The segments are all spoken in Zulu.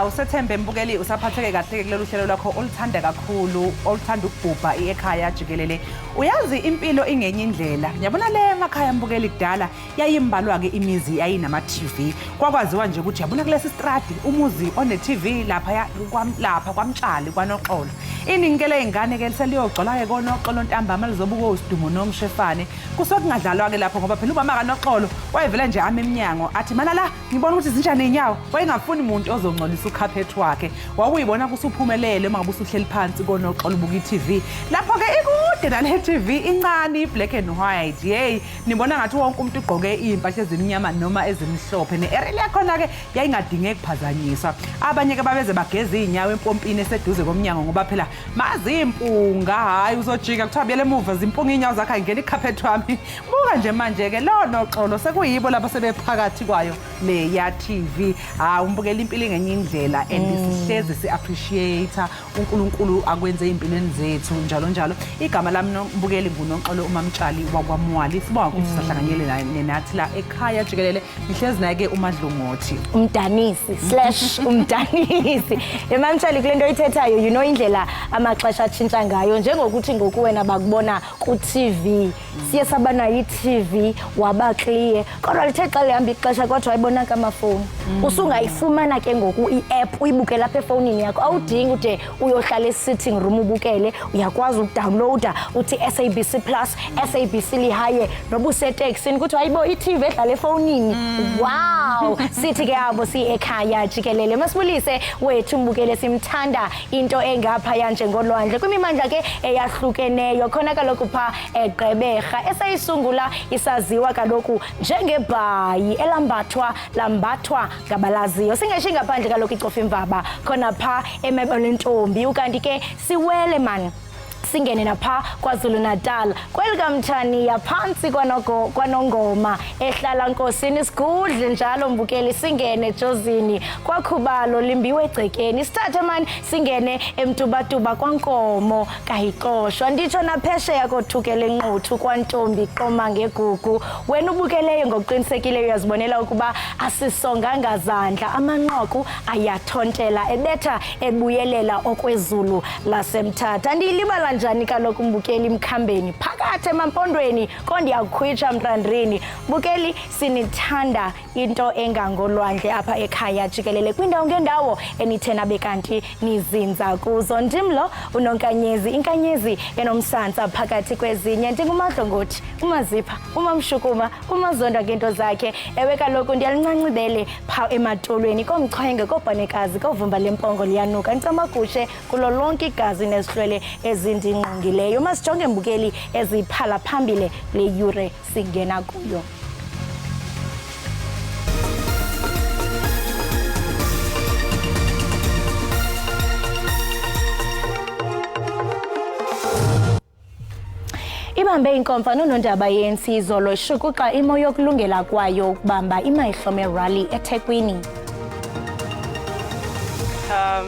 Usethembe mbukeli usaphatheke kahle kulolu hlelo lakho oluthanda kakhulu, oluthanda ukubhubha Ekhaya Jikelele. Uyazi impilo ingenye indlela. Ngiyabona le emakhaya mbukeli kudala yayimbalwa ke imizi yayinama TV. Kwakwaziwa nje ukuthi yabona kulesi stradi umuzi one TV lapha kwamtshali kwanoxolo. Ininkele ingane ke seliyogcola ke konoxolo ntambama lizobuka usidumo nomshefane. Kusokungadlalwa ke lapho ngoba phela ubama kaNoxolo wayevela nje eminyango athi mana la ngibona ukuthi zinjani inyawo wayengafuni umuntu ozongcolisa ukhaphethi wakhe. Wawuyibona kusuphumelele uma ubusuhleli phansi konoxolo buka iTV. Lapho ke ikude nale TV incane black and white. Hey, nibona ngathi wonke umuntu ugqoke impahla ezimnyama noma ezimhlophe ne-area yakhona ke yayingadingeki kuphazanyiswa. Abanye ke babeze bageza inyawo empompini eseduze komnyango ngoba phela mazi impunga hayi uzojika kuthiwa biyele emuva zimpunga inyawo zakhe ayingena ikhaphethi wami. Buka nje manje ke lo noxolo sekuyibo laba sebephakathi kwayo le ya TV. Umbukela impilo ngenye indlela and sihleze si-appreciate uNkulunkulu akwenze empilweni zethu njalo njalo. Igama lami nombukeli nguNoxolo umamtshali wakwaMwali. Sibonga ukuthi sahlanganyele nathi la Ekhaya Jikelele. Ngihlezi naye ke uMadlungothi umdanisi emamtshali kulento oyithethayo you know indlela amaxesha atshintsha ngayo njengokuthi ngokuwena bakubona ku TV siye sabana yi-TV waba clear kodwa lithe xa lihamba ixesha kodwa ayibona kamafoni usungayifumana ke ngoku i-app uyibuke lapha efonini yakho awudingi ude uyohlala e-sitting room ubukele uyakwazi ukudownloada uthi SABC Plus SABC lihaye noba useteksini kuthi ayibo i-TV edlala efonini wow sithi ke abo si Ekhaya Jikelele masibulise wethu mbukele simthanda into engapha yanje ngolwandle kwimimandla ke eyahlukeneyo khona kaloku pha eGqeberha esayisungula isaziwa kaloku njengebhayi lambathwa ngabalaziyo singeshi ngaphandle kaloku icofa imvaba khona pha eMebelentombi ukanti ke siwele man singene napha kwaZulu Natal kwelikamthani yaphansi kwanongoma ehlala Nkosini sigudle njalo mbukeli singene Jozini kwakhubalo limbiwe egcekeni sithathe man singene emtubatuba kwankomo kayiqoshwa nditsho naphesheya kothukele enquthu kwantombi qoma ngegugu wena ubukeleyo ngokuqinisekileyo uyazibonela ukuba asisonganga zandla amanqoku ayathontela ebetha ebuyelela okwezulu lasemthatha ndilibala njani kaloku mbukeli imkhambeni phakathi emampondweni kondiyakhwitsha mntandrini mbukeli sinithanda into engangolwandle apha Ekhaya Jikelele kwindawo ngendawo enithena bekanti nizinza kuzo ndimlo unonkanyezi inkanyezi enomsantsa phakathi kwezinye ndinguMadlungothi uMazipha uMamshukuma uMazonda ngento zakhe ewe kaloku ndiyalincancibele pha ematolweni komchwenge kobhanekazi kovumba lempongo liyanuka ncamagushe kulo lonke igazi nezihlwele ezindingqongileyo masijonge mbukeli eziphala phambili le yure singena kuyo. Ibambe inkomfa nonondaba ye-ANC izolo ishukuxa imo yokulungela kwayo ukubamba imayihlome rally eThekwini.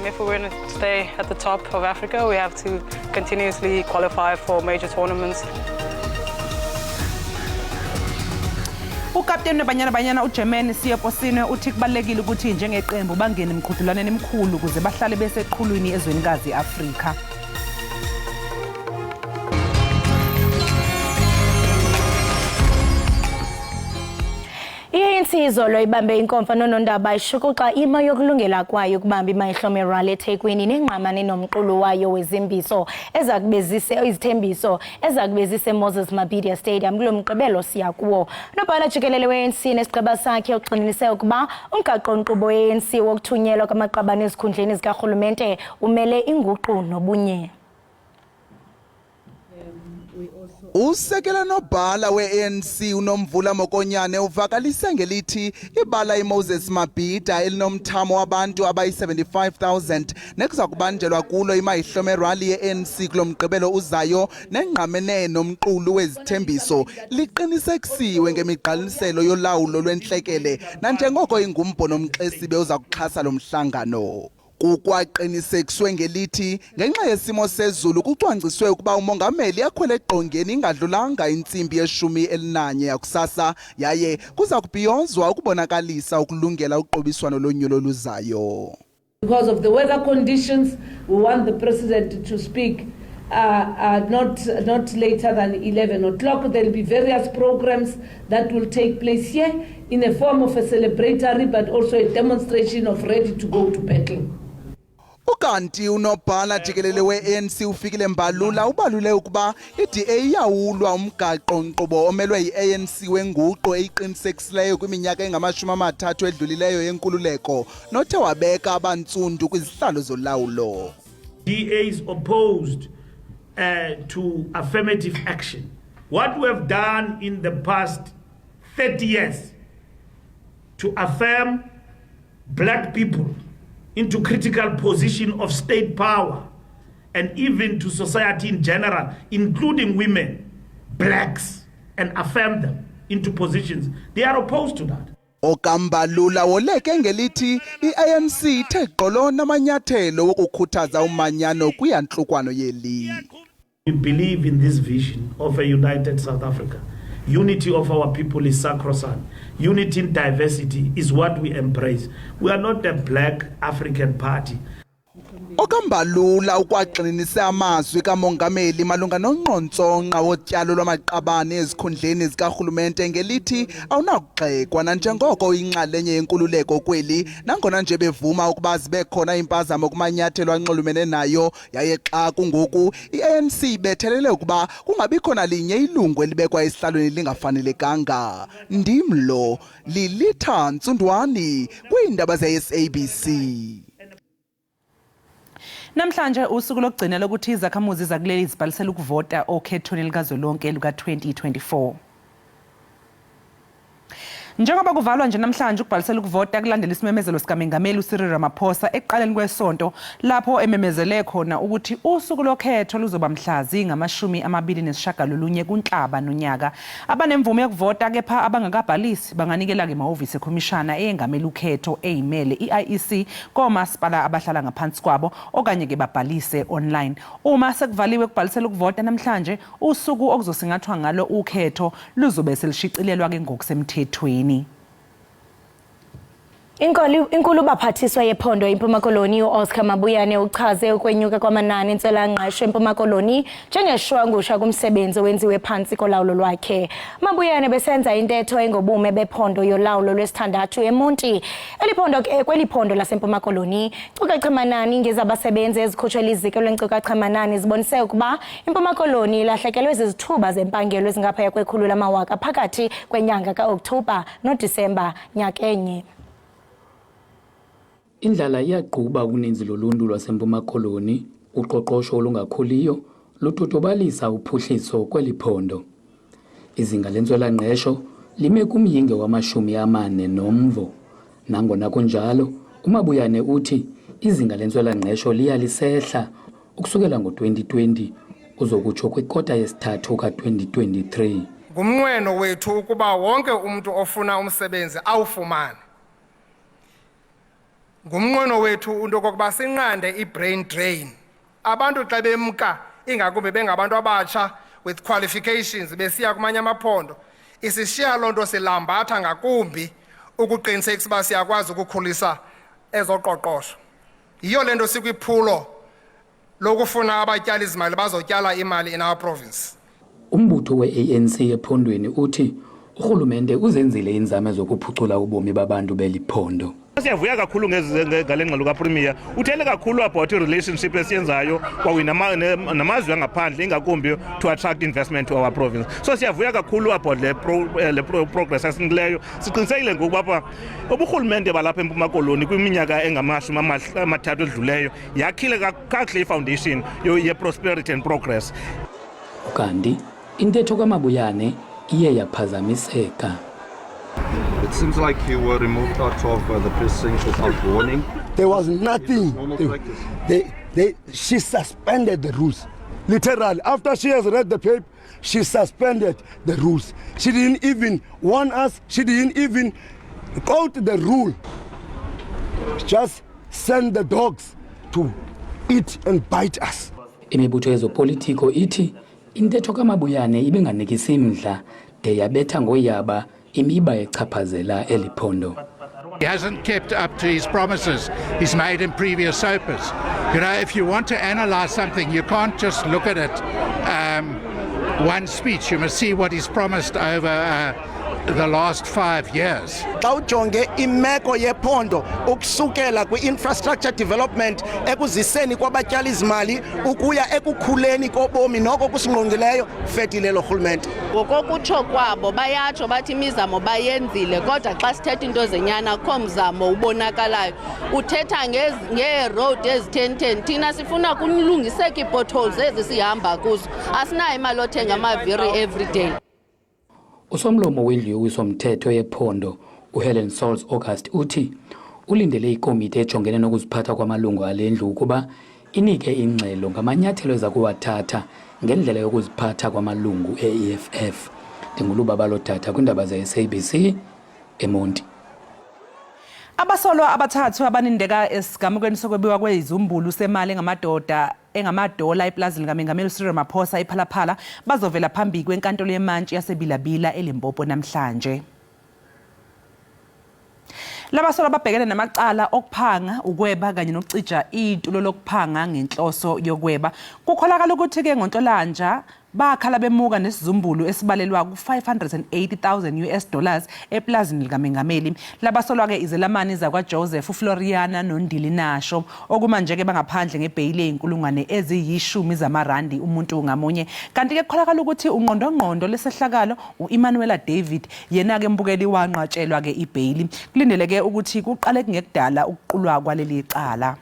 If we're going to stay at the top of Africa, we have to continuously qualify for major tournaments. Ukapteni webanyana uGerman Siyaposine uthi kubalekile ukuthi njengeqembu bangene emqhudelaneni emkhulu ukuze bahlale beseqhulwini ezwenikazi Afrika. ANC izolo ibambe inkomfa nonondaba ishukuxa imo yokulungela kwayo ukubamba imayihlome rally eThekwini nengqamane nomqulu wayo wezimbiso ezakubezise izithembiso ezakubezise Moses Mabhida Stadium kulo mgqibelo siya kuwo. Nobhala Jikelele we-ANC nesigaba sakhe uxinise ukuba umgaqo-nkqubo we-ANC wokuthunyelwa kwamaqabane ezikhundleni zikarhulumente umele inguqu nobunye. Usekela nobhala we-ANC uNomvula Mokonyane uvakalise ngelithi ibala iMoses Mabhida elinomthamo wabantu abayi-75,000 nekuza kubanjelwa kulo imayihlome rally ye-ANC kulo mgqibelo uzayo nengqamene nomqulu wezithembiso liqinisekisiwe ngemigqaliselo yolawulo lwentlekele nanjengoko ingumbo nomxesibe uza kuxhasa lo mhlangano. Kukwaqinisekiswe ngelithi ngenxa yesimo sezulu kucwangciswe ukuba umongameli akhwele eqongeni ingadlulanga intsimbi ye-11 yakusasa yaye kuza kubhiyozwa ukubonakalisa ukulungela uqobiswano lonyulo luzayo. Because of the weather conditions, we want the president to speak not later than 11 o'clock. There will be various programs that will take place here in a form of a celebratory but also a demonstration of ready to go to battle. Ukanti unobhala Jikelele we-ANC ufikile Mbalula ubalule ukuba i-DA iyawulwa umgaqo nkqubo omelwe yi-ANC wenguqu eyiqinisekisileyo kwiminyaka engama-30 edlulileyo yenkululeko nothe wabeka abantsundu kwizihlalo zolawulo. DA is opposed to affirmative action. What we have done in the past 30 years to affirm black people into critical position of state power and even to society in general, including women, blacks, and affirm them into positions. They are opposed to that. Okambalula woleke ngelithi i-ANC ithe gqolo namanyathelo wokukhuthaza umanyano kwiyantlukwano yeli. We believe in this vision of a united South Africa. Unity of our people is sacrosanct. Unity in diversity is what we embrace. We are not a black African party. Okambalula ukwaqinise amazwi kamongameli malunga nonqontsonqa wotyalo lwamaqabane ezikhundleni zikarhulumente ngelithi awunakugxekwa nanjengoko inxalenye yenkululeko kweli nangona nje bevuma ukuba zibe khona impazamo kumanyathelo anxulumene nayo yaye xa kungoku i-ANC ibethelele ukuba kungabikho nalinye ilungu elibekwa esihlalweni lingafanelekanga. Ndimlo Lilitha Ntsundwani kwiindaba ze-SABC. Namhlanje usuku lokugcina lokuthi izakhamuzi zakuleli zibhalisela ukuvota okhethweni likazwelonke luka-2024. Njengoba kuvalwa nje namhlanje ukubhalisela ukuvota kulandela isimemezelo sikaMengameli uCyril Ramaphosa ekuqaleni kwesonto lapho ememezele khona ukuthi usuku lokhetho luzoba mhla zingama-29 kuNhlaba nonyaka. Abanemvume yokuvota kepha abangakabhalisi banganikela ke emahhovisi ekhomishana eyengamela ukhetho eyimele i-IEC komasipala abahlala ngaphansi kwabo okanye ke babhalise online. Uma sekuvaliwe ukubhalisela ukuvota namhlanje usuku okuzosingathwa ngalo ukhetho luzobe selishicilelwa ke ngokusemthethweni. Inkulu baphathiswa yephondo eMpuma Koloni uOscar Mabuyane uchaze ukwenyuka kwamanani entswelangqesho eMpuma Koloni njengeshwangusha kumsebenzi owenziwe phansi kolawulo lwakhe. Mabuyane besenza intetho engobume bephondo yolawulo lwesithandathu eMonti. Kweliphondo laseMpuma Koloni inkcukachamanani ngezabasebenzi ezikhutshwe liziko lwenkcukachamanani zibonise ukuba iMpuma Koloni ilahlekelwe zizithuba zempangelo ezingaphaya kwe100,000 phakathi kwenyanga kaOktobha noDisemba nyakenye. Indlala iyaqhuba uninzi loluntu lwaseMpuma Koloni, uqoqosho olungakhuliyo lutotobalisa uphuhliso kweliphondo. Izinga lentswelangqesho lime kumyinge wama-40 nomvo. Nangona kunjalo, uMabuyane uthi izinga lentswelangqesho liyalisehla ukusukela ngo-2020 uzokutsho kwikota yesithathu ka-2023. Ngumnqweno wethu ukuba wonke umuntu ofuna umsebenzi awufumane. Ngumnqweno wethu into kokuba sinqande i-brain drain. Abantu xa bemka ingakumbi bengabantu abatsha with qualifications besiya kumanye amaphondo isishiya loo nto silambatha ngakumbi ukuqinisekisa uba siyakwazi ukukhulisa ezoqoqosho. Yiyo le nto sikwiphulo lokufuna abatyali izimali bazotyala imali in our province. Umbutho we-ANC ephondweni uthi urhulumente uzenzile inzame zokuphucula ubomi babantu beliphondo. Siyavuya kakhulu ngale ngxelo kaPremier uthele kakhulu about relationship esiyenzayo namazwe angaphandle ingakumbi to attract investment to our province. So siyavuya kakhulu about le progress esinileyo. Siqinisekile ngokuba uburhulumente balapha eMpuma Koloni kwiminyaka engama-30 edluleyo yakhile kakuhle ifoundation ye-prosperity and progress. Kanti intetho kaMabuyane iye yaphazamiseka. It seems like you were removed out of the precinct without warning. There was nothing. She suspended the rules. Literally, after she has read the paper, she suspended the rules. She didn't even warn us. She didn't even quote the rule. Just send the dogs to eat and bite us. Imibutho yezopolitiko ithi intetho kaMabuyane ibenganikisi mdla de yabetha ngoyaba imiba echaphazela eliphondo. He hasn't kept up to his promises he's made in previous SOPAs. You know, if you want to analyse something, you can't just look at it one speech. You must see what he's promised over the last 5 years. Xa ujonge imeko yephondo ukusukela kwi-infrastructure development ekuziseni kwabatyala izimali ukuya ekukhuleni kobomi noko kusingqongileyo fetile lo rhulumente. Ngokokutsho kwabo bayatsho bathi imizamo bayenzile kodwa xa sithetha into zenyana kho mzamo ubonakalayo. Uthetha ngee-road ezi-10-10 thina sifuna kulungiseke ii-potholes ezi sihamba kuzo. Asinayo imali othenga amaviri everyday. Usomlomo wendlu somthetho yephondo uHelen Sauls August uthi ulindele ikomiti ejongene nokuziphatha kwamalungu alendlu ukuba inike ingxelo ngamanyathelo eza kuwathatha ngendlela yokuziphatha kwamalungu e-EFF. Ndingulubaba lothatha kwindaba ze-SABC eMonti. Abasolwa abathathu abanindeka esigamukweni sokwebiwa kwezizumbulu semali engamadola eplazini kaMengameli Cyril Ramaphosa ePhalaphala bazovela phambi kwenkantolo yemantshi yaseBilabila eLimpopo namhlanje. Labasolwa babhekene namacala okuphanga ukweba kanye nokucija itulo lokuphanga ngenhloso yokweba. Kukholakala ukuthi ke ngoNhlolanja bakhala bemuka nesizumbulu esibalelwa ku$580,000 eplazini likaMengameli. Labasolwa ke izelamani zakwa Joseph Floriana noNdili Nasho okumanje ke bangaphandle ngebhayile eyinkulungwane eziyi10 zamarandi umuntu ngamunye. Kanti ke kukholakala ukuthi ungqondongqondo lesehlakalo uEmmanuela David yena ke mbukeli wanqatshelwa ke ibhayili. Kulindeleke ukuthi kuqale kungekudala ukuqulwa kwaleli cala.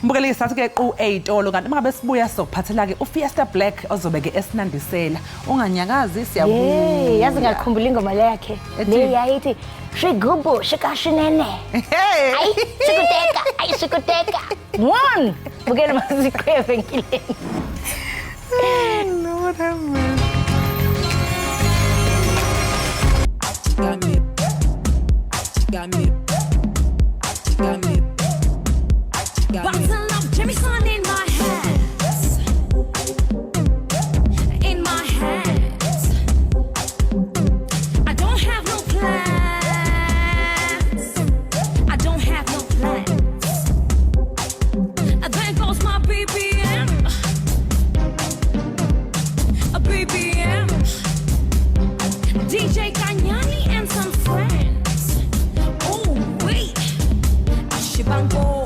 Mbukeli sathi ke ku8 kanti mangabe sibuya sokuphathela ke uFiesta Black ozobeke esinandisela unganyakazi siyabuya yazi ngakhumbula ingoma yakhe le yayithi shigubu shikashinene ayi shikuteka one mbukeli masiqheve enkileni. Lord have mercy. Bottle of Jameson in my hands. In my hands. I don't have no plans. I don't have no plans. There goes my BBM. A BBM. DJ Kanyani and some friends. Oh wait. Ashibango.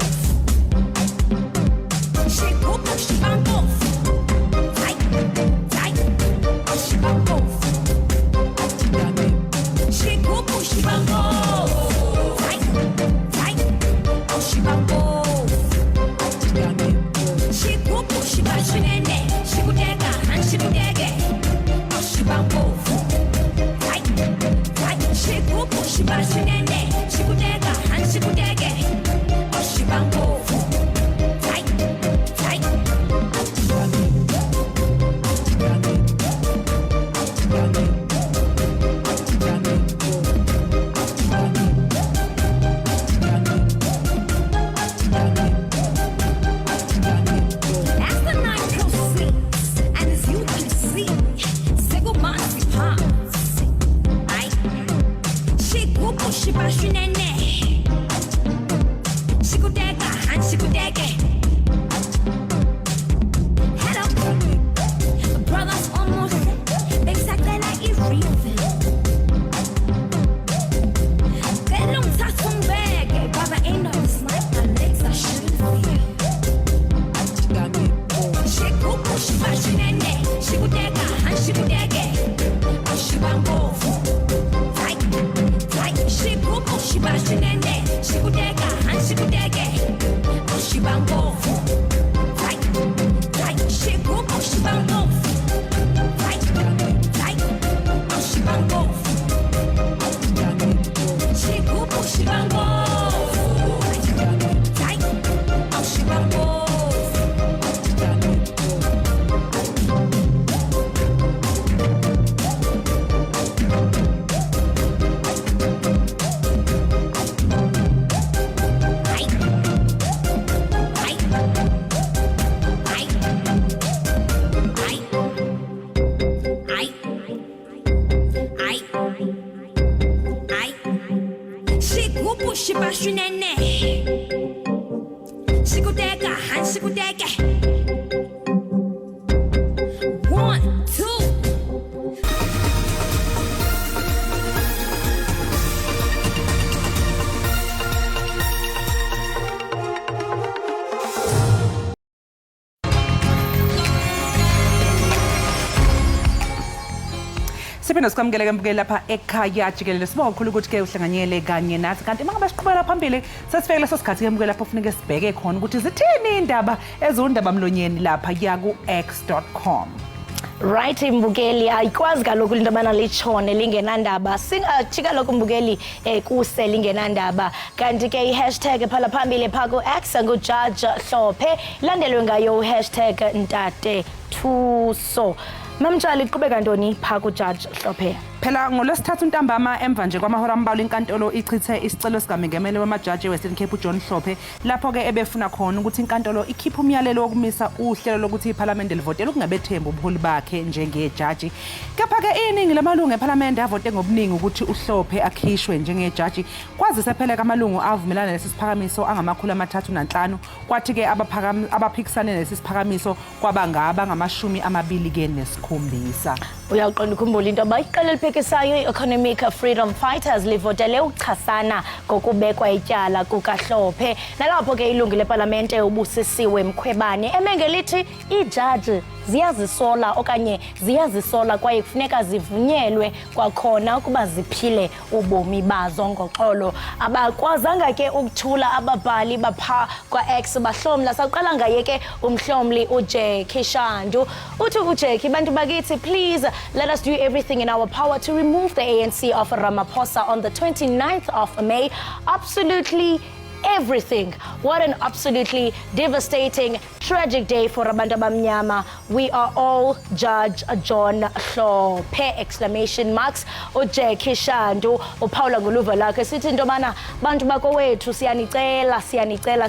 Siphinde sikwamukele mbukeli lapha ekhaya Jikelele. Sibonga kakhulu ukuthi ke uhlanganyele kanye nathi. Kanti mangabe siqhubela phambili sesifike leso sikhathi ke mbukeli lapho kufuneka sibheke khona ukuthi zithini indaba ezundaba mlonyeni lapha yaku-x.com. Right mbukeli ayikwazi kaloku into abana lichone lingenandaba singajika lokho mbukeli kuse lingenandaba kanti ke i-hashtag phala phambili pha ku-X nguJudge Hlophe landelwe ngayo #Ntate Thuso. Mamtshali iqhubeka ntoni pha kuJudge Hlophe? Phela ngolwesithathu ntambama emva nje kwamahora ambalwa inkantolo ichithe isicelo sikamengameli wamajaji Western Cape uJohn Hlophe lapho ke ebefuna khona ukuthi inkantolo ikhiphe umyalelo wokumisa uhlelo lokuthi iParliament livotele ukungabethemba ubuholi bakhe njengejaji. Kepha ke iningi lamalungu eParliament avote ngobuningi ukuthi uHlophe akhishwe njengejaji. Kwazise phela kamalungu avumelana lesisiphakamiso angama-305 kwathi ke abaphikisane lesisiphakamiso kwabangaba ngama-27. Uyaqonda ukhumbula into abayiqala liphekisayo i-Economic Freedom Fighters livotele ukuchasana ngokubekwa ityala kukaHlophe nalapho ke ilungu leParlamente ubusisiwe Mkhwebane emengelithi ijaji ziyazisola okanye ziyazisola kwaye kufuneka zivunyelwe kwakhona ukuba ziphile ubomi bazo ngoxolo. Abakwazanga ke ukuthula ababhali bapha kwa-X bahlomla saqala ngaye ke umhlomli uJekishandu uthi uJeki bantu bakithi please let us do everything in our power to remove the ANC of Ramaphosa on the 29th of May. Absolutely everything. What an absolutely devastating, tragic day for abantu abamnyama. We are all Judge John Hlophe! Exclamation marks. uJackie Shandu uphawula ngoluvo lakhe sithi into yobana bantu bakowethu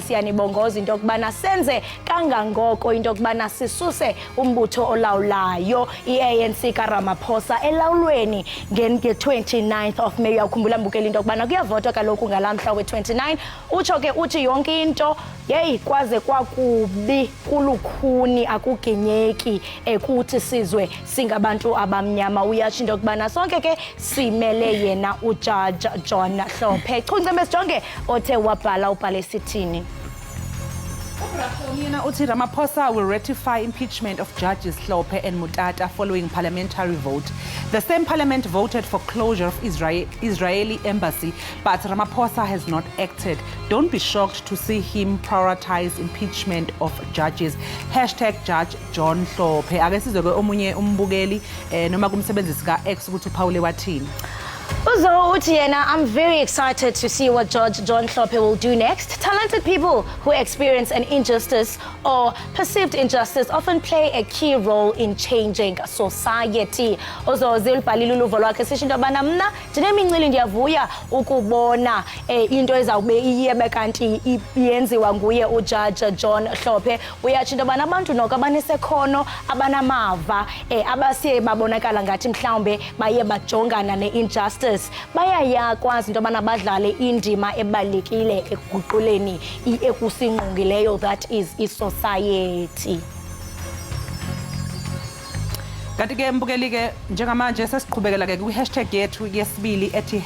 siyanibongoza into yokubana senze kangangoko into yokubana sisuse umbutho olawulayo i-ANC kaRamaphosa elawulweni nge-29th of May. Uyakhumbula mbukeli into yokubana kuyavotwa kaloku ngalamhla we-29. Utsho ke uthi yonke into yeyi kwaze kwakubi kulukhuni akugenyeki kuthi sizwe singabantu abamnyama. Uyatsho into yokubana sonke ke simele yena uJudge John Hlophe. Chuncembe sijonge othe wabhala ubhale sithini. Uthi Ramaphosa will ratify impeachment of Judges Hlophe and Mutata following parliamentary vote. The same parliament voted for closure of Israeli embassy, but Ramaphosa has not acted. Don't be shocked to see him prioritize impeachment of judges. #Judge John Hlophe. Ake sizwe ke omunye umbukeli noma kumsebenzisi ka-X ukuthi uphawule wathini. Uzo uthi yena, I'm very excited to see what Judge John Hlophe will do next. Talented people who experience an injustice or perceived injustice often play a key role in changing society. Uzo zilubhalile uluvo lwakhe sisho into yobana mna ndinemincili ndiyavuya ukubona into ezawube iyebe kanti yenziwa nguye uJudge John Hlophe. Uyatsho into yobana abantu noko abanesekhono abanamava abasiye babonakala ngathi mhlawumbe baye bajongana ne-injustice bayayakwazi into yobana badlale indima ebalulekile ekuguquleni ekusingqongileyo that is i-society. Kanti ke mbukeli ke njengamanje sesiqhubekela ke kwi-hashtag yethu yesibili ethi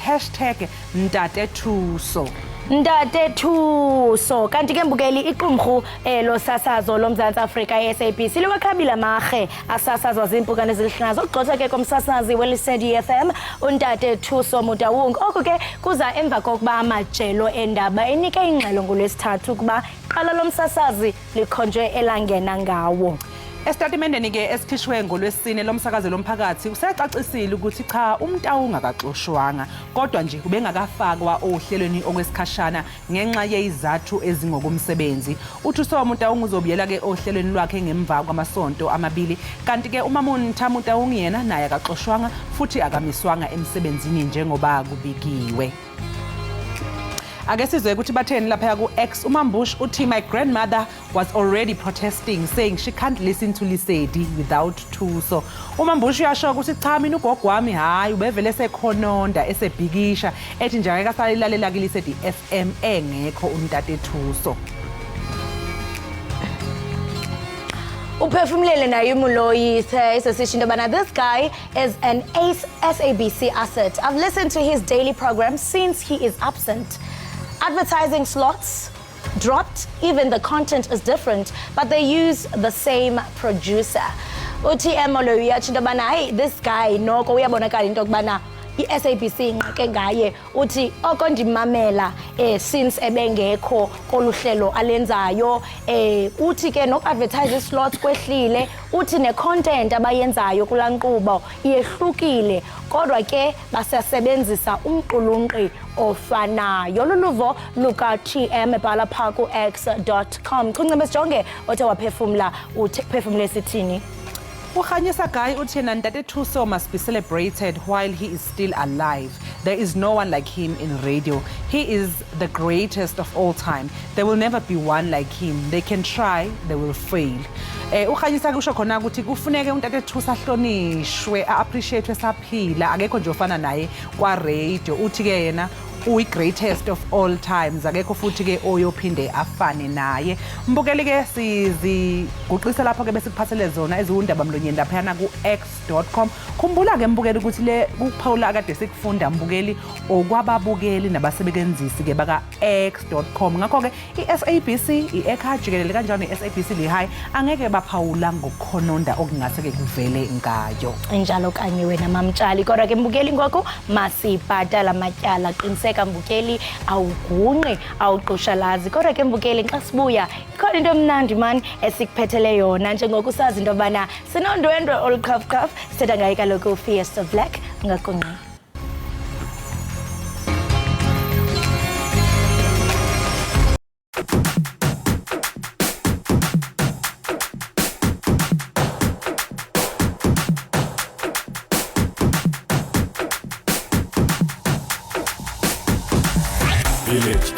#Ntate Thuso. Ntate Thuso. Kanti ke mbukeli iqumrhu losasazo lomzantsi Afrika SABC liwakhabile amarhe asasazwa zimpukane ezilihlazo ukugxotha ke komsasazi weLisedi FM uNtate Thuso Mutawung. Oku ke kuza emva kokuba amajelo endaba enike ingxelo ngolwesithathu ukuba qala lomsasazi likhonjwe elangena ngawo. Esitatimendeni ke esikhishwe ngolwesine lomsakazo lomphakathi usecacisile ukuthi cha uMtawung akaxoshwanga kodwa nje ubengakafakwa ohlelweni okwesikhashana ngenxa yezizathu ezingokomsebenzi. Uthuso uMtawung uzobuyela ke ohlelweni lwakhe ngemva kwamasonto amabili kanti ke uMamunta Mutawung yena naye akaxoshwanga futhi akamiswanga emsebenzini njengoba kubikiwe. Ake sizwe ukuthi batheni lapha ku-X. uMambush uthi my grandmother was already protesting saying she can't listen to Lisedi without Thuso. uMambush uyasho ukuthi cha mina ugogo wami hayi ubevele sekhononda esebhikisha ethi nje ake asalilalela ke Lisedi FM engekho uNtate Thuso. Uphefumulele naye uMuloyi isesisho into yobana this guy is an SABC asset. I've listened to his daily program since he is absent. Advertising slots dropped, even the content is different, but they use the same producer. uTM lo uyatsho into yobana hey this guy noko uyabonakala into yokubana i-SABC inqake ngaye uthi oko ndimamela since ebengekho koluhlelo alenzayo uthi ke noku-advertise slots kwehlile uthi ne-content abayenzayo kulaa nkqubo iyehlukile kodwa ke basasebenzisa umqulunqi ofanayo. Luluvo luka-TM ebhala phaa ku-x.com. Kuncebe sijonge othe waphefumla uphefumle sithini. Ukhanyisa Guy uthi yena Ntate Thuso must be celebrated while he is still alive. There is no one like him in radio. He is the greatest of all time. There will never be one like him. They can try, they will fail. Ukhanyisa kusho khona ukuthi kufuneke uNtate Thuso ahlonishwe, appreciate saphila, akekho nje ofana naye kwa radio. Uthi ke yena uyi-greatest of all times, akekho futhi ke oyophinde afane naye. Mbukeli ke siziguqisa lapho ke bese kuphathele zona eziwundaba mlonyeni laphana ku-x.com. Khumbula ke mbukeli ukuthi le kuphawula akade sikufunda mbukeli okwababukeli nabasebenzisi ke baka x.com. Ngakho ke i-SABC i-Ekhaya Jikelele kanjalo ne-SABC lihayi angeke baphawula ngokukhononda okungase ke kuvele ngayo. Njalo kanye wena mamtshali kodwa ke mbukeli ngoku masibhatala matyala qiniseka mbukeli awugunqi awuqushalazi kodwa ke mbukeli xa sibuya ikhona into emnandi man esikuphethele yona njengokusazi into yobana sinondwendwe olukhafkhaf sithetha ngayo kaloku Fiesta Black ngakunqi. Village.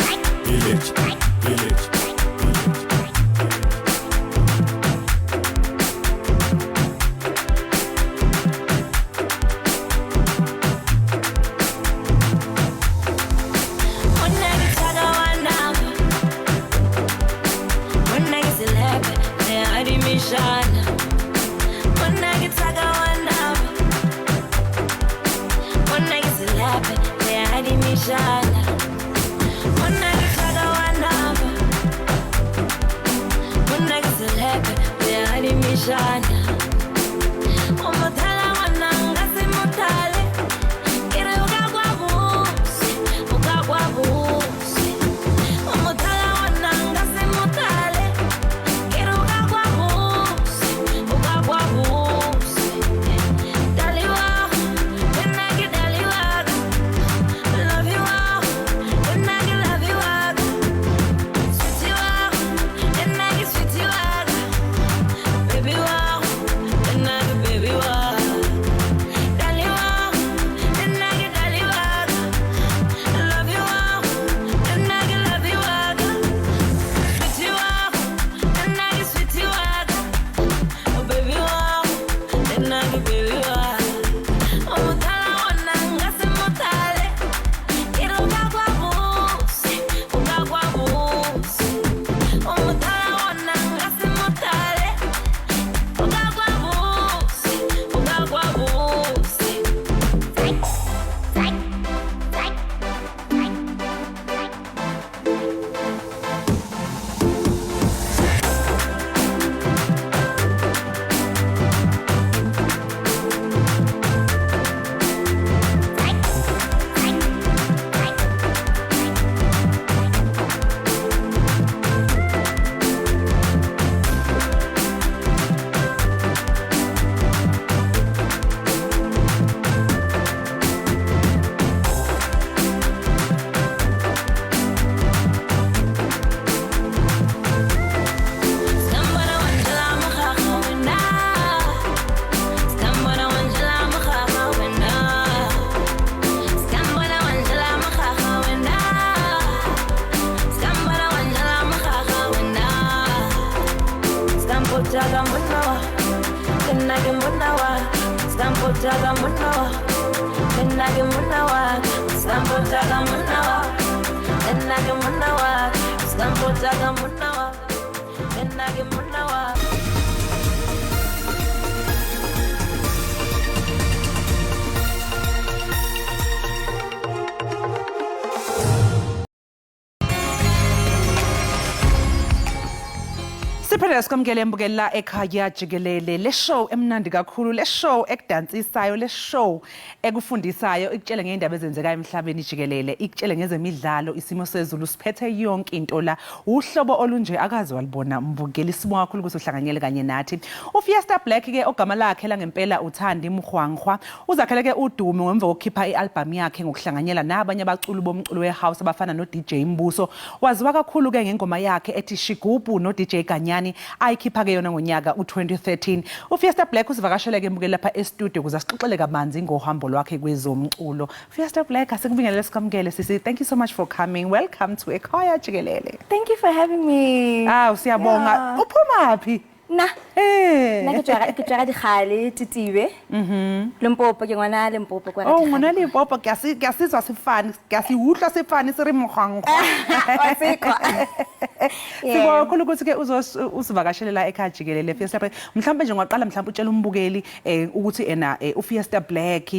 Siphinde sikwamukele mbukeli la Ekhaya Jikelele, le show emnandi kakhulu, le show ekudansisayo, le show ekufundisayo, ikutshela ngeindaba ezenzekayo emhlabeni jikelele, ikutshela ngezemidlalo, isimo sezulu, siphethe yonke into la. Uhlobo olunje akazi walibona mbukeli, sibonga kakhulu ukuthi uhlanganyele kanye nathi. uFiesta Black ke ogama lakhe la ngempela uThandi Mkhwangwa uzakhele ke udumo ngemva kokukhipha ialbum yakhe ngokuhlanganyela nabanye abaculi bomculo wehouse abafana no DJ Mbuso. Waziwa kakhulu ke ngengoma yakhe ethi Shigubu no DJ Kanyani ayikhipha ke yona ngonyaka u2013. uFiesta Black usivakashele ke mbukeli lapha e-studio kuza sixoxele kabanzi ngohambo lwakhe kwezomculo. Fiesta Black asikubingelele sikamukele sisi. Thank you so much for coming. Welcome to Ekhaya Jikelele. Thank you for having me. Siyabonga. Uphumaphi? Na ke tswa di khale titibe Limpopo ke ngwana Limpopo kwa Oh ngwana Limpopo ke asizwa sifani uyahla sifani siri Mkhwangwa wasikho Sibonga kakhulu ukuthi ke usivakashele la Ekhaya Jikelele Fiesta Black. Mhlawumbe nje ngwaqala mhlawumbe utshela umbukeli ukuthi ena uFiesta Black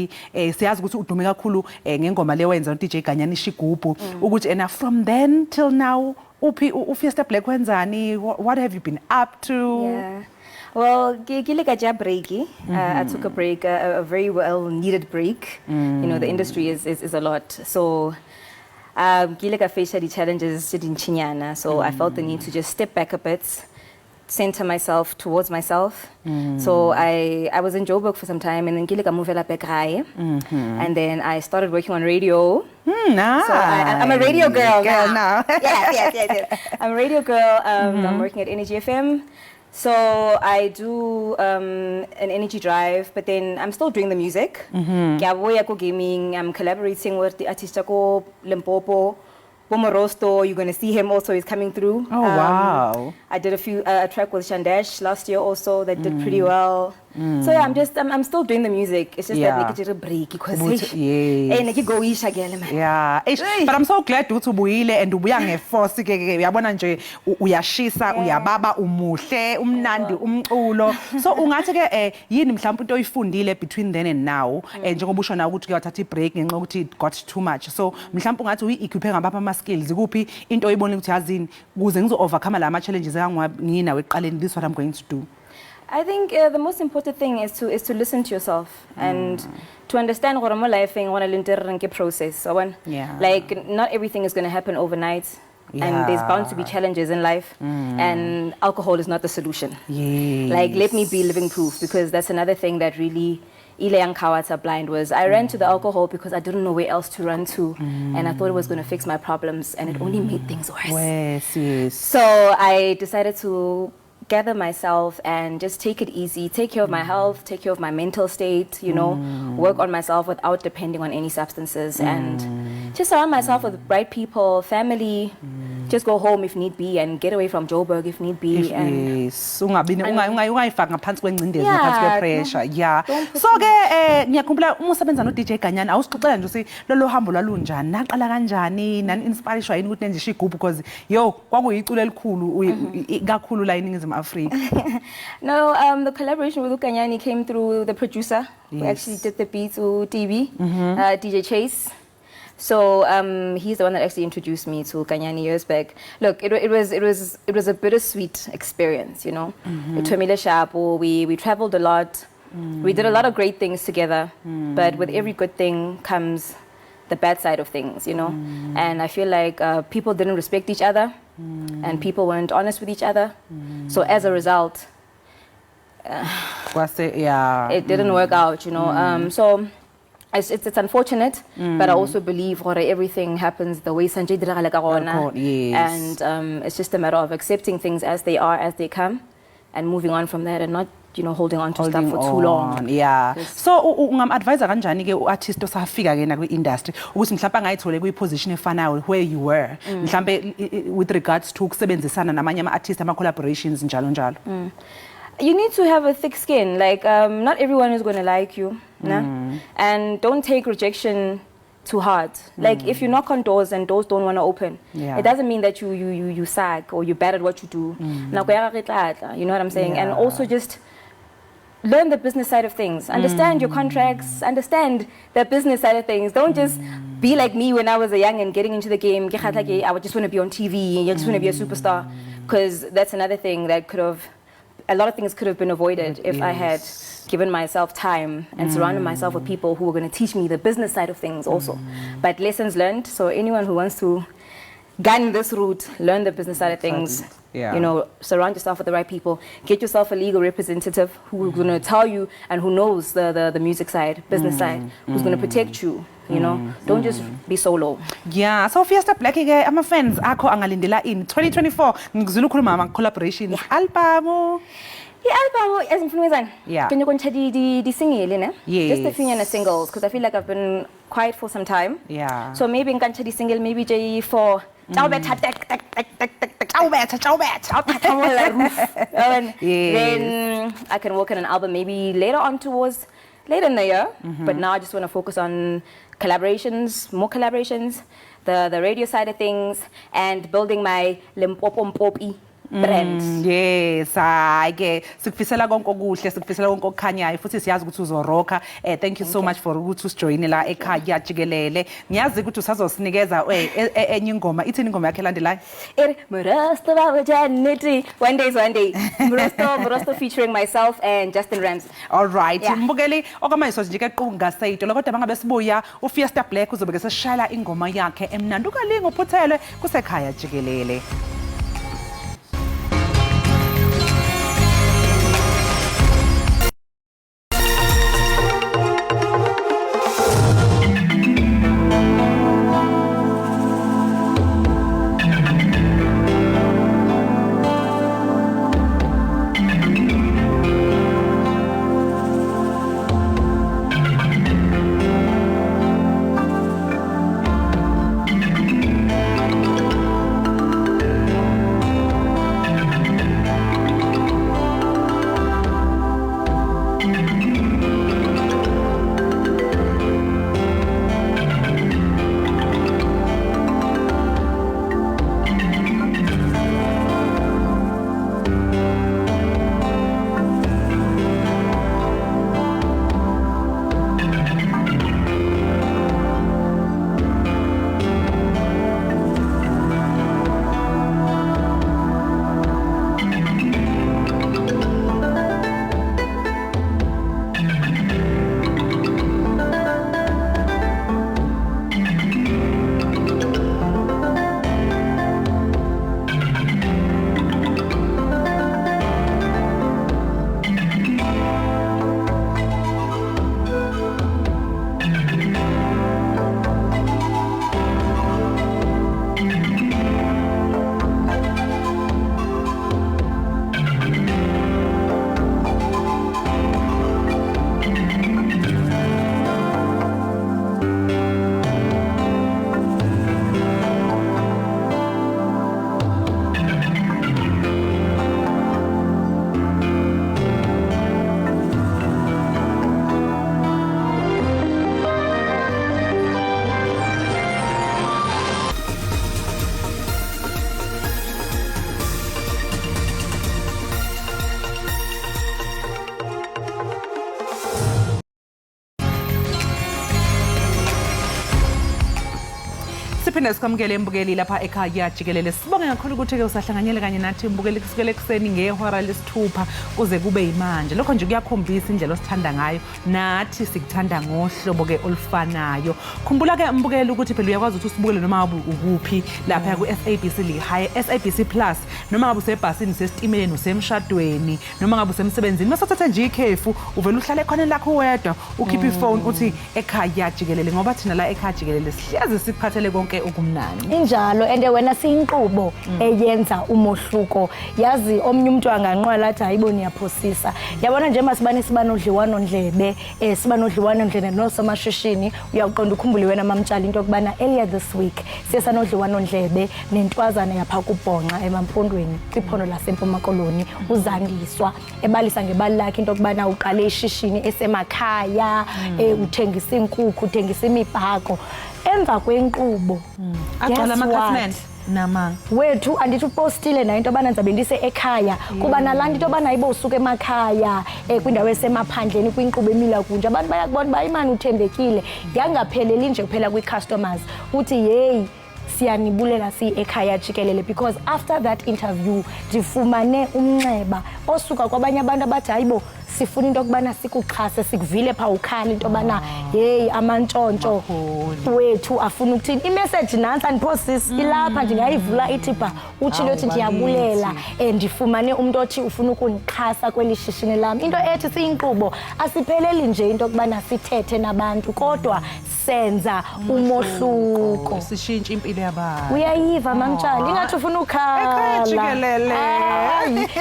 siyazi ukuthi udume kakhulu ngengoma le wenza uDJ Kanyani Shigubu ukuthi ena from then till now uFiesta Black wenzani? What have you been up to? Yeah. Well, I took a break, a very well needed break. You know, the industry is a lot. So I faced the challenges in Chinyana. So I felt the need to just step back a bit, center myself towards myself. So I was in Joburg for some time, and then I moved to Ekhaya, and then I started working on radio. Nice. So I'm a radio girl now. Yes. I'm a radio girl. I'm working at Energy FM. So I do an energy drive, but then I'm still doing the music. Gaming. I'm collaborating with the artist Limpopo. Bomorosto, you're going to see him also, he's coming through. Oh, wow. I did a track with Shandesh last year also that did pretty well. So yeah, I'm still doing the music. It's just that I get a break because yeah. But I'm so glad ukuthi ubuyile and ubuya ngeforce ke uyabona nje uyashisa uyababa umuhle umnandi umculo. So ungathi ke yini mhlawumbe into oyifundile between then and now njengoba usho na ukuthi uyathatha ibreak ngenxa ukuthi it got too much. So mhlawumbe ungathi uyi-equip ngabapha ama skills kuphi into oyibona ukuthi yazini kuze ngizo overcome la ama challenges engangina weqaleni. This is what I'm going to do. I think the most important thing is to listen to yourself and to understand what I'm life and process. So like not everything is going to happen overnight. And there's bound to be challenges in life, and alcohol is not the solution. Like let me be living proof, because that's another thing that really Ile Kawata blind was I ran to the alcohol because I didn't know where else to run to, and I thought it was going to fix my problems, and it only made things worse. Yes. So I decided to gather myself and just take it easy, take care of my health, take care of my mental state, you know, work on myself without depending on any substances, and just surround myself with bright people, family, just go home if need be, and get away from Joburg if need be. Yes, ungayifaka ngaphansi kwencindezi ngaphansi kwepressure. Yeah. So ke ngiyakhumbula umusebenza no DJ Kanyani awusixoxela nje usi lolo hambo lwalunjani, naqala kanjani, nani inspireshwa yini ukuthi nenze Shigubu because yo kwakuyiculo elikhulu kakhulu la eNingizimu Afrika. No, the collaboration with Kanyani came through the producer who actually did the beat to TV, DJ Chase. So he's the one that actually introduced me to Kanyani years back. Look, it was a bittersweet experience, you know. We traveled a lot. We did a lot of great things together. But with every good thing comes the bad side of things, you know. And I feel like people didn't respect each other, and people weren't honest with each other. So as a result, it didn't work out, you know. So it's unfortunate, but I also believe everything happens the way Sanjay and it's just a matter of accepting things as they are, as they come, and moving on from that, and not holding on to stuff for too long. Yeah. So ungam-advise kanjani ke u-artist osafika ke na kwi-industry ukuthi mhlawumbe angayithole kwi-position efanayo where you were mhlawumbe with regards to ukusebenzisana namanye ama-artists ama-collaborations njalo njalo? You need to have a thick skin. Like not everyone is going to like you, and don't take rejection too hard. Like if you knock on doors and doors don't want to open, it doesn't mean that you sag or you're bad at what you do. You know what I'm saying? And also just learn the business side of things. Understand your contracts. Understand the business side of things. Don't just be like me when I was a young and getting into the game. I would just want to be on TV. I just want to be a superstar. because that's another thing that a lot of things could have been avoided if I had given myself time and surrounded myself with people who were going to teach me the business side of things also. But lessons learned, so anyone who wants to gun this route, learn the business side of things, you know, surround yourself with the right people, get yourself a legal representative who's going to tell you and who knows the music side, business side, who's going to protect you. You know, don't just be solo. Yeah, so Fiesta Black ke ama fans akho angalindela in 2024 ngizula ukukhuluma ama collaborations album. I-album as influencer. Yeah. Can you go and the single, ne? Yes. Just a few singles because I feel like I've been quiet for some time. Yeah. So maybe in the single, maybe J4. Then I can work on an album maybe later in the year. But now I just want to focus on collaborations, more collaborations, the radio side of things, and building my Limpopo Mpopi brand. Yes, ke sikufisela konke okuhle, sikufisela konke okukhanyayo futhi siyazi ukuthi uzoroka. Thank you so much for ukuthi usijoine la ekhaya Jikelele. Ngiyazi ukuthi usazosinikeza enye ingoma. Ithini ingoma yakhe elandelayo? Murasto babajaniti. One day. Murasto featuring myself and Justin Rams. All right. Mbukeli okwamayiso nje ke qhu ngaseyitolo kodwa bangabe sibuya uFiesta Black uzobe ke seshayela ingoma yakhe emnandi ukalinga uphuthelwe kusekhaya Jikelele. Siphinde sikamukele imbukeli lapha ekhaya Jikelele. Sibonge kakhulu ukuthi ke usahlanganyele kanye nathi imbukeli kusukela ekseni ngehora lesithupha kuze kube yimanje. Lokho nje kuyakhombisa indlela osithanda ngayo nathi sikuthanda ngohlobo ke olufanayo. Khumbula ke imbukeli ukuthi phela uyakwazi ukuthi usibukele noma ukuphi lapha ku SABC lihaye SABC Plus noma ngabe usebhasini sesitimeleni usemshadweni noma ngabe usemsebenzini masathatha nje ikhefu uvela uhlale khona lakho wedwa ukhipha ifone uthi ekhaya Jikelele ngoba thina la ekhaya Jikelele sihlezi sikuphathele konke ukumnani. Injalo ende wena siyinqubo eyenza umohluko. Yazi omnye umuntu anganqwala athi hayiboni yaphosisa. Yabona nje masibane siba nodliwano ndlebe, siba nodliwano ndlebe nosomashishini uyaqonda ukhumbule wena mamtshali into okubana earlier this week siyesanodliwano ndlebe nentwazana yapha kubhonqa emampondweni kwiphondo laseMpuma Koloni uzandiswa ebalisa ngebali lakhe into okubana uqale ishishini esemakhaya uthengisa inkukhu uthengisa imibhako emva kwenkqubo agcwala amakhasimende namanga wethu andithi upostile na into abana nzabe ndise ekhaya kuba nalandi into abana ibosuka emakhaya kwindawo esemaphandleni kwinkqubo emila kunje abantu bayakubona bayimani uthembekile yangapheleli nje kuphela kwi-customers uthi hey siyanibulela Ekhaya Jikelele, because after that interview ndifumane umnxeba osuka kwabanye abantu abathi hayibo sifuna into yokubana sikuxhase sikuvile pha ukhala into yobana yeyi amantshontsho wethu afuna ukuthini. Imessage nantsi andiphosisi ilapha, ndingayivula ithi bha utshilo othi ndiyabulela ndifumane umntu othi ufuna ukunixhasa kweli shishini lam. Into ethi siyinkqubo, asipheleli nje into yokubana sithethe nabantu kodwa senza umohluko, sishintshe impilo yabantu. Uyayiva mamtshali, ingathi ufuna ukhala. Ekhaya Jikelele.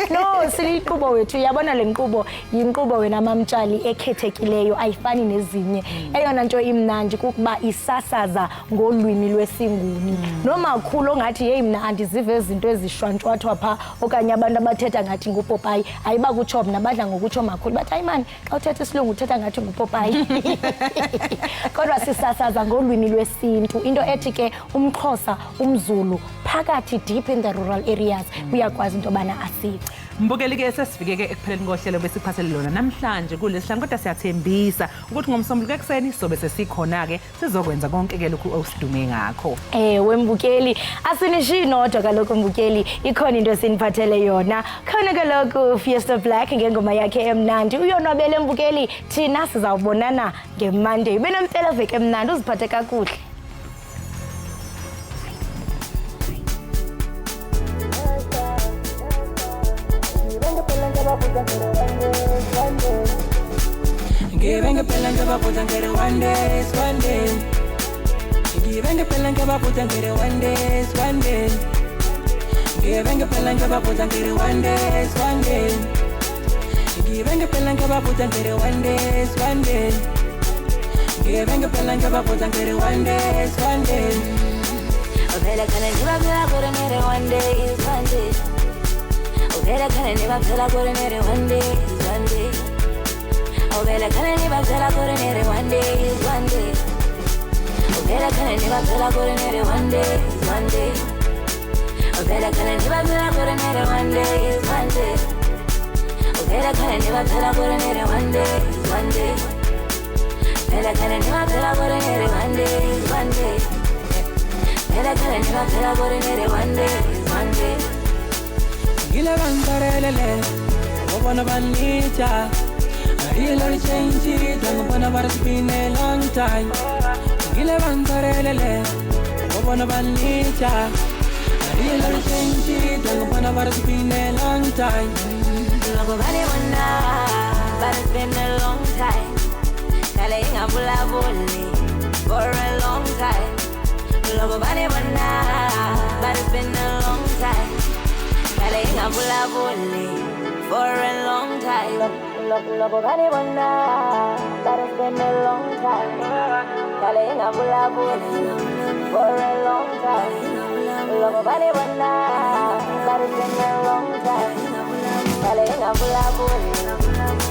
No, silinkqubo wethu, yabona le nkqubo yinkqubo wena mamtshali ekhethekileyo, ayifani nezinye. Eyona nto imnandi kukuba isasaza ngolwimi lwesiNguni. Nomakhulu ongathi yeyi mna andizive izinto ezishwantshwathwa pha okanye abantu abathetha ngathi nguPopayi, ayiba kutsho mna badla ngokutsho makhulu bathi hayi mani xa uthetha isilungu uthetha ngathi nguPopayi. Kodwa sisasaza ngolwimi lwesintu, into ethi ke umXhosa, umZulu phakathi deep in the rural areas uyakwazi into yobana asive. Mbukeli ke sesifike ke ekupheleni kohlelo besiphathele lona namhlanje kulesihlanu, kodwa siyathembisa ukuthi ngomsombuluko ekseni sobe sesikhona ke sizokwenza konke ke lokhu osidume ngakho. Ewe mbukeli, asinishi nodwa kaloku mbukeli, ikhona into esiniphathele yona. Khona kaloku Fiesta Black ngengoma yakhe emnandi. Uyonwabele mbukeli, thina sizawubonana ngeMonday. Benompelaveki emnandi, uziphathe kakuhle. Giving a pill and give up and get it one day, one day. Giving a pill and give up and get it one day, one day. Giving a pill and give up and get it one day, one day. Giving a pill and give up and get it one day, one day. Giving a pill and give up and get it one day, one day. Okay, I can't give up, I couldn't get it one day, one day. Okay, I can't give up, I couldn't get it one day, one day. Oh, better can I never tell I couldn't get it one day, one day. Oh, better can I never tell I couldn't get it one day, one day. Oh, better can I never tell I couldn't get it one day, one day. Oh, better can I never tell I couldn't get it one day, one day. Better can I never tell I couldn't get it one day, one day. Better can I never tell I couldn't get it one day, one day. Gila bantarelele, obana banita. Really change it, I'm gonna but it's been a long time. Gile bantarelele, obana banita. Really change it, I'm gonna but it's been a long time. Logo bani wana, but it's been a long time. Kale inga bula boli for a long time. Logo bani wana, but it's been a long time. Kale inga bula boli for a long time. Logo bani wana, but it's been a long time. Kale inga bula boli for a long time. Logo bani wana, but it's been a long time. Kale inga bula boli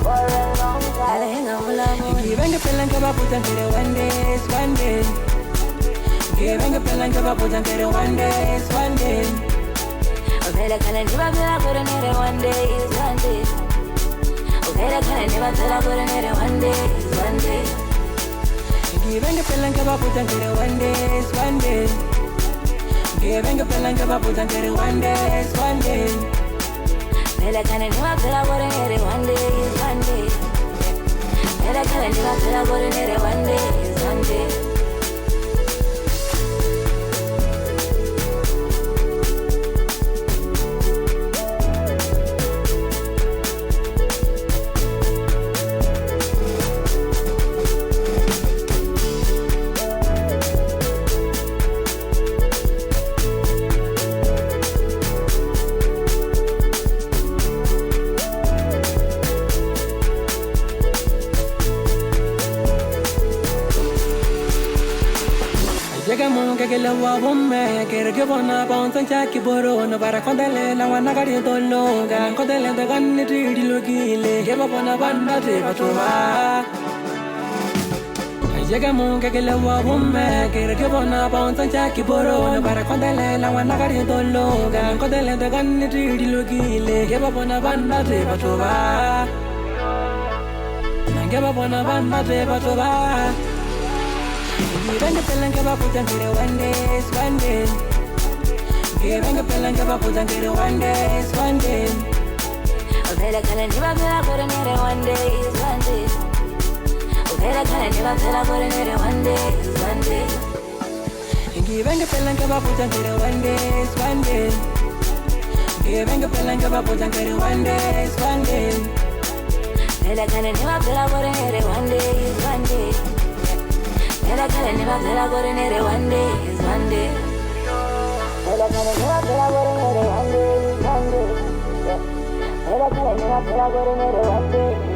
for a long time. Giving a pill and give up and get it one day, one day. Giving a pill and give up and get it one day, one day. Oh, better can I give up, I couldn't get it one day, one day. Better can I never tell I couldn't get it one day, one day. Giving a pill and give up and get it one day, one day. Giving a pill and give up and get it one day, one day. Better can I never tell I couldn't get it one day, one day. Better can I never tell I couldn't get it one day, one day. Kele wa bomme kere ke bona bounce chaki borona bara kondele la wana gari dolonga kondele de ganni di lokile ke bona banda te batwa Yega mon kele wa bomme kere ke bona bounce chaki borona bara kondele la wana gari dolonga kondele de ganni di lokile ke bona banda te batwa Nanga bona banda te batwa Ngibe ngempela ngiyababuza ngire one day, one day. Ngibe ngempela ngiyababuza ngire one day, one day. Vela kana niba vela gore nere one day, one day. Vela kana niba vela gore nere one day, one day. Ngibe ngempela ngiyababuza ngire one day, one day. Ngibe ngempela ngiyababuza ngire one day, one day. Vela kana niba vela gore nere one day, one day. Vela kana niba vela gore nere one day, one day. Vela kana niba vela gore nere one day, one day. Vela kana niba vela gore nere one day.